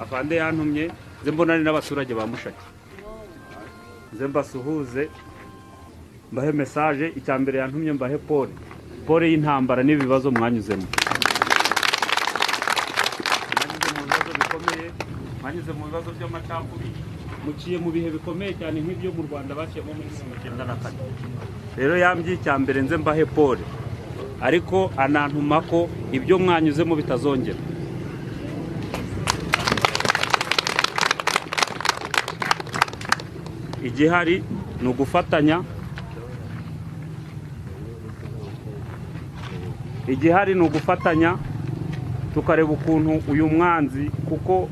afande yantumye nze mbonane n'abaturage ba Mushaki nze mbasuhuze mbahe message icyambere yantumye mbahe pole y'intambara n'ibibazo mwanyuzemo mwanyuze mu bibazo by'amacakubiri muciye mu bihe bikomeye cyane nk'ibyo mu Rwanda bashyemo muri 1994 rero yambye icyambere nze mbahe pole ariko anantuma ko ibyo mwanyuzemo bitazongera igihari ni ugufatanya tukareba ukuntu uyu mwanzi kuko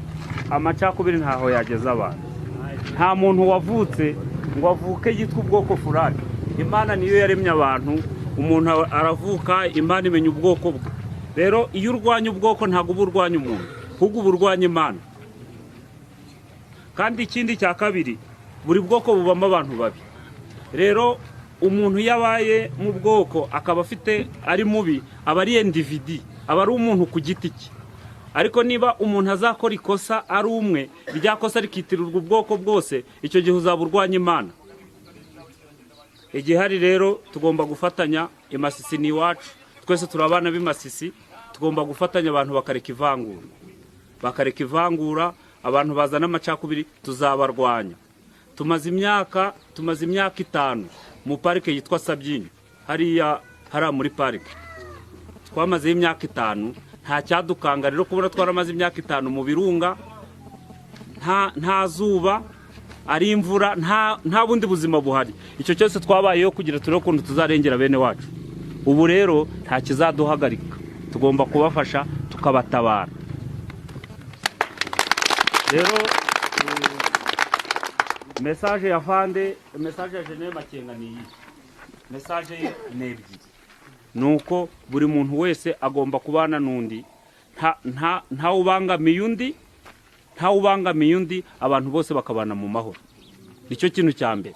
amacakubiri ntaho yageza abantu nta muntu wavutse ngo avuke yitwa ubwoko fulani Imana niyo yaremye abantu umuntu aravuka Imana imenya ubwoko bwe rero iyo urwanya ubwoko ntago uburwanya umuntu ahubwo uburwanya Imana kandi ikindi cya kabiri buri bwoko bubamo abantu babi rero umuntu yabaye mu bwoko akaba afite ari mubi aba ari individu aba ari umuntu ku giti cye ariko niba umuntu azakora ikosa ari umwe rya kosa rikitirirwa ubwoko bwose icyo gihe uzaburwanya Imana igihari rero tugomba gufatanya imasisi ni wacu twese turabana b'imasisi tugomba gufatanya abantu bakareka ivangura abantu bazana amacakubiri tuzabarwanya tumaze imyaka 5 mu parike yitwa Sabyinyo hariya muri parike twamaze imyaka 5 nta cyadukanga rero kubona twaramaze imyaka 5 mu birunga nta zuba ari imvura nta bundi buzima buhari icyo cyose twabayeho kugira turebe ukuntu tuzarengera bene wacu ubu rero nta kizaduhagarika tugomba kubafasha tukabatabara rero message ya fande message ya General Makenga ni message nebyiri nuko buri muntu wese agomba kubana nundi nta ubangamiye undi abantu bose bakabana mu mahoro nicyo kintu cya mbere